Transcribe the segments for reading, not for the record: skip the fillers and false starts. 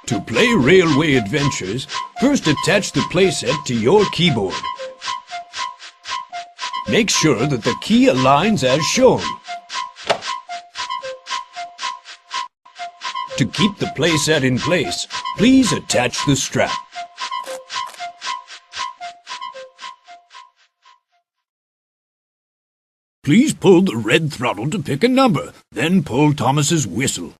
To play Railway Adventures, first attach the playset to your keyboard. Make sure that the key aligns as shown. To keep the playset in place, please attach the strap. Please pull the red throttle to pick a number, then pull Thomas's whistle.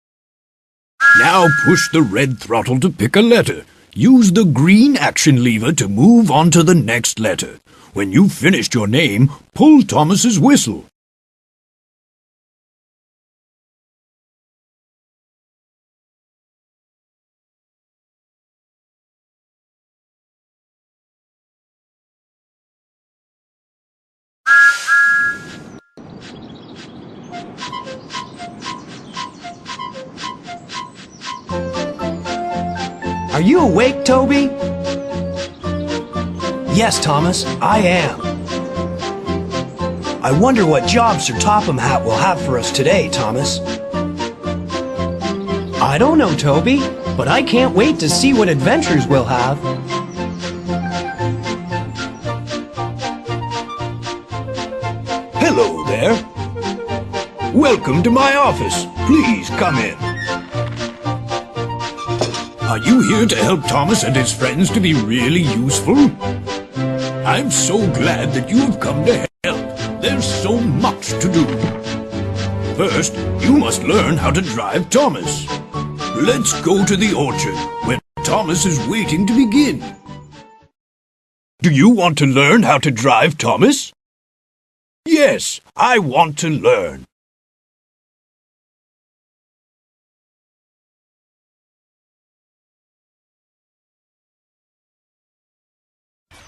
Now push the red throttle to pick a letter. Use the green action lever to move on to the next letter. When you've finished your name, pull Thomas's whistle. Are you awake, Toby? Yes, Thomas, I am. I wonder what job Sir Topham Hatt will have for us today, Thomas. I don't know, Toby, but I can't wait to see what adventures we'll have. Hello there. Welcome to my office. Please come in. Are you here to help Thomas and his friends to be really useful? I'm so glad that you have come to help. There's so much to do. First, you must learn how to drive Thomas. Let's go to the orchard, where Thomas is waiting to begin. Do you want to learn how to drive Thomas? Yes, I want to learn.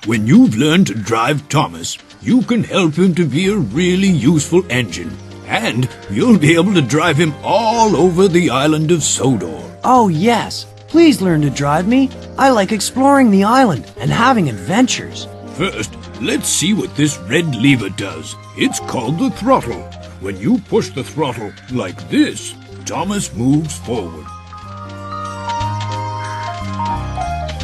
When you've learned to drive Thomas, you can help him to be a really useful engine, and you'll be able to drive him all over the island of Sodor. Oh, yes. Please learn to drive me. I like exploring the island and having adventures. First, let's see what this red lever does. It's called the throttle. When you push the throttle like this, Thomas moves forward.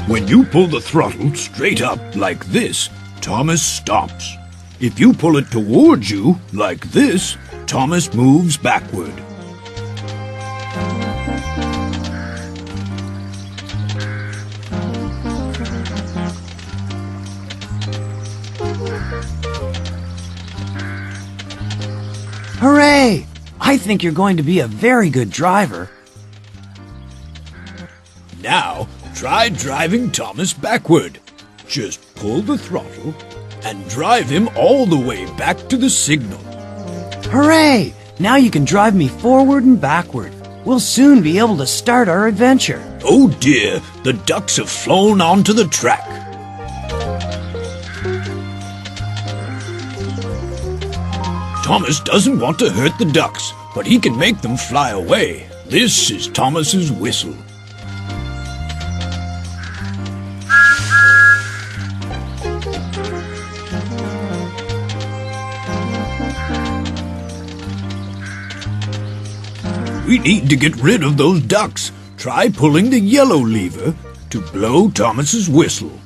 When you pull the throttle straight up like this, Thomas stops. If you pull it towards you like this, Thomas moves backward. Hooray! I think you're going to be a very good driver. Now, try driving Thomas backward. Just pull the throttle and drive him all the way back to the signal. Hooray! Now you can drive me forward and backward. We'll soon be able to start our adventure. Oh dear, the ducks have flown onto the track. Thomas doesn't want to hurt the ducks, but he can make them fly away. This is Thomas's whistle. We need to get rid of those ducks. Try pulling the yellow lever to blow Thomas's whistle.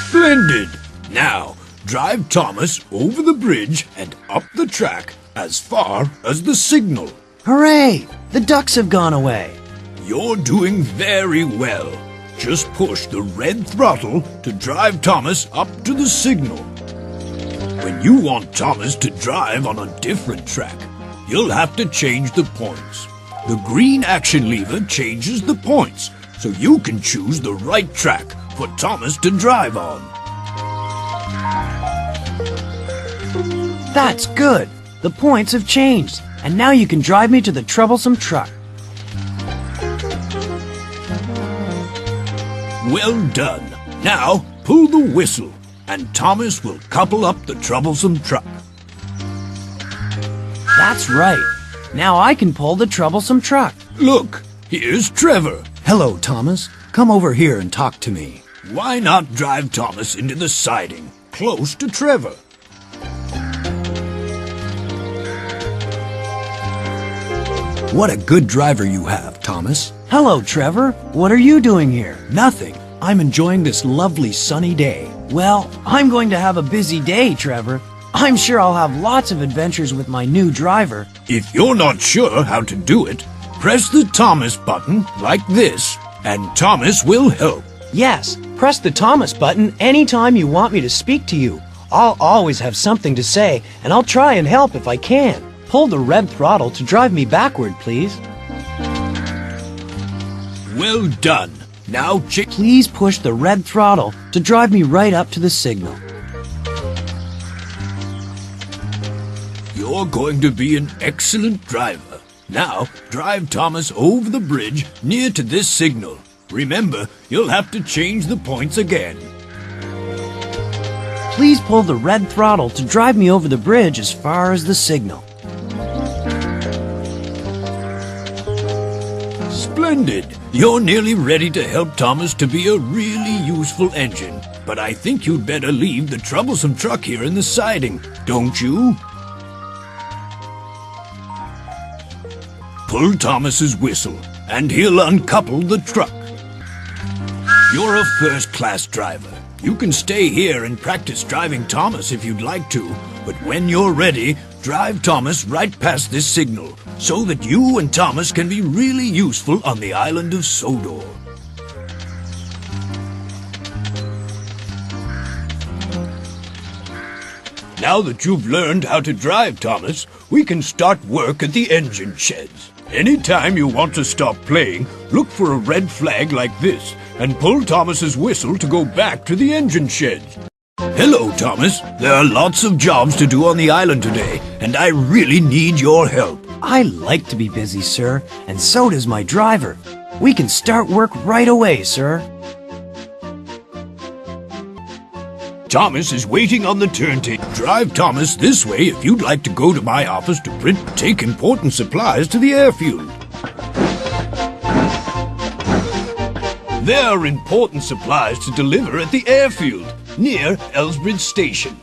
Splendid! Now, drive Thomas over the bridge and up the track as far as the signal. Hooray! The ducks have gone away. You're doing very well. Just push the red throttle to drive Thomas up to the signal. When you want Thomas to drive on a different track, you'll have to change the points. The green action lever changes the points, so you can choose the right track for Thomas to drive on. That's good. The points have changed, and now you can drive me to the troublesome truck. Well done. Now, pull the whistle, and Thomas will couple up the troublesome truck. That's right. Now I can pull the troublesome truck. Look, here's Trevor. Hello, Thomas. Come over here and talk to me. Why not drive Thomas into the siding, close to Trevor? What a good driver you have, Thomas. Hello, Trevor. What are you doing here? Nothing. I'm enjoying this lovely sunny day. Well, I'm going to have a busy day, Trevor. I'm sure I'll have lots of adventures with my new driver. If you're not sure how to do it, press the Thomas button like this, and Thomas will help. Yes, press the Thomas button anytime you want me to speak to you. I'll always have something to say, and I'll try and help if I can. Pull the red throttle to drive me backward, please. Well done. Now, Please push the red throttle to drive me right up to the signal. You're going to be an excellent driver. Now, drive Thomas over the bridge near to this signal. Remember, you'll have to change the points again. Please pull the red throttle to drive me over the bridge as far as the signal. Splendid! You're nearly ready to help Thomas to be a really useful engine. But I think you'd better leave the troublesome truck here in the siding, don't you? Pull Thomas's whistle, and he'll uncouple the truck. You're a first-class driver. You can stay here and practice driving Thomas if you'd like to, but when you're ready, drive Thomas right past this signal, so that you and Thomas can be really useful on the island of Sodor. Now that you've learned how to drive Thomas, we can start work at the engine sheds. Anytime you want to stop playing, look for a red flag like this, and pull Thomas's whistle to go back to the engine sheds. Hello, Thomas. There are lots of jobs to do on the island today, and I really need your help. I like to be busy, sir, and so does my driver. We can start work right away, sir. Thomas is waiting on the turntable. Drive Thomas this way if you'd like to go to my office to take important supplies to the airfield. There are important supplies to deliver at the airfield, near Elsbridge Station.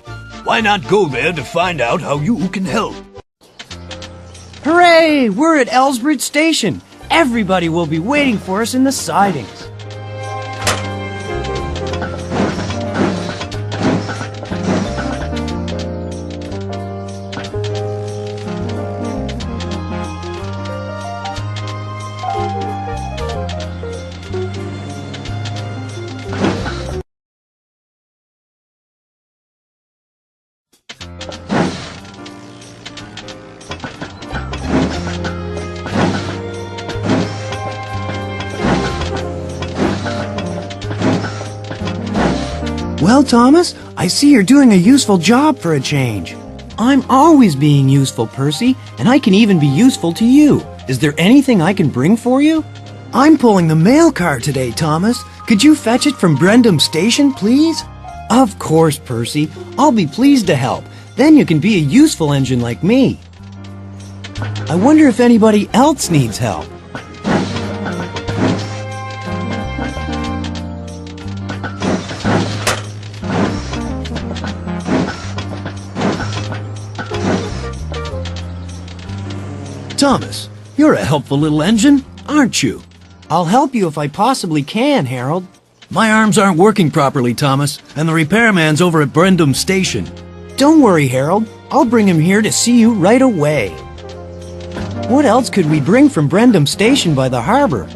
Why not go there to find out how you can help? Hooray! We're at Elsbridge Station. Everybody will be waiting for us in the sidings. Well, Thomas, I see you're doing a useful job for a change. I'm always being useful, Percy, and I can even be useful to you. Is there anything I can bring for you? I'm pulling the mail car today, Thomas. Could you fetch it from Brendam Station, please? Of course, Percy. I'll be pleased to help. Then you can be a useful engine like me. I wonder if anybody else needs help. Thomas, you're a helpful little engine, aren't you? I'll help you if I possibly can, Harold. My arms aren't working properly, Thomas, and the repairman's over at Brendam Station. Don't worry, Harold. I'll bring him here to see you right away. What else could we bring from Brendam Station by the harbor?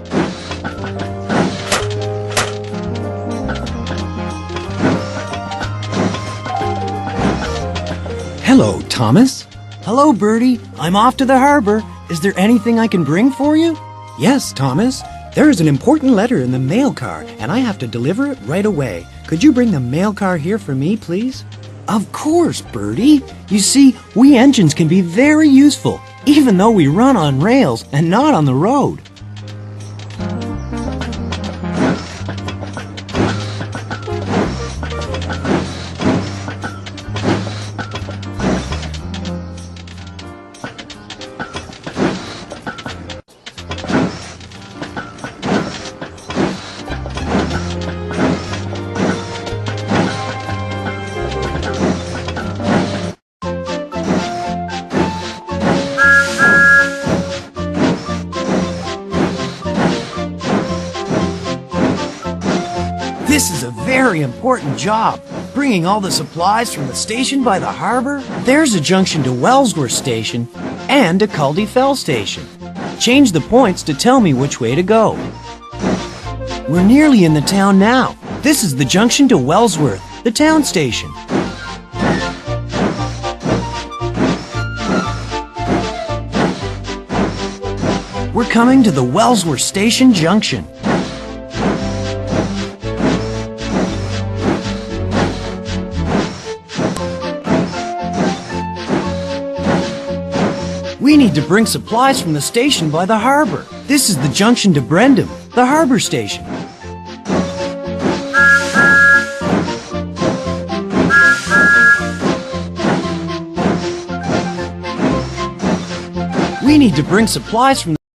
Hello, Thomas. Hello, Bertie. I'm off to the harbor. Is there anything I can bring for you? Yes, Thomas. There is an important letter in the mail car, and I have to deliver it right away. Could you bring the mail car here for me, please? Of course, Bertie. You see, we engines can be very useful, even though we run on rails and not on the road. This is a very important job, bringing all the supplies from the station by the harbor. There's a junction to Wellsworth Station and a Culdee Fell Station. Change the points to tell me which way to go. We're nearly in the town now. This is the junction to Wellsworth, the town station. We're coming to the Wellsworth Station junction. We need to bring supplies from the station by the harbor. This is the junction to Brendam, the harbor station. We need to bring supplies from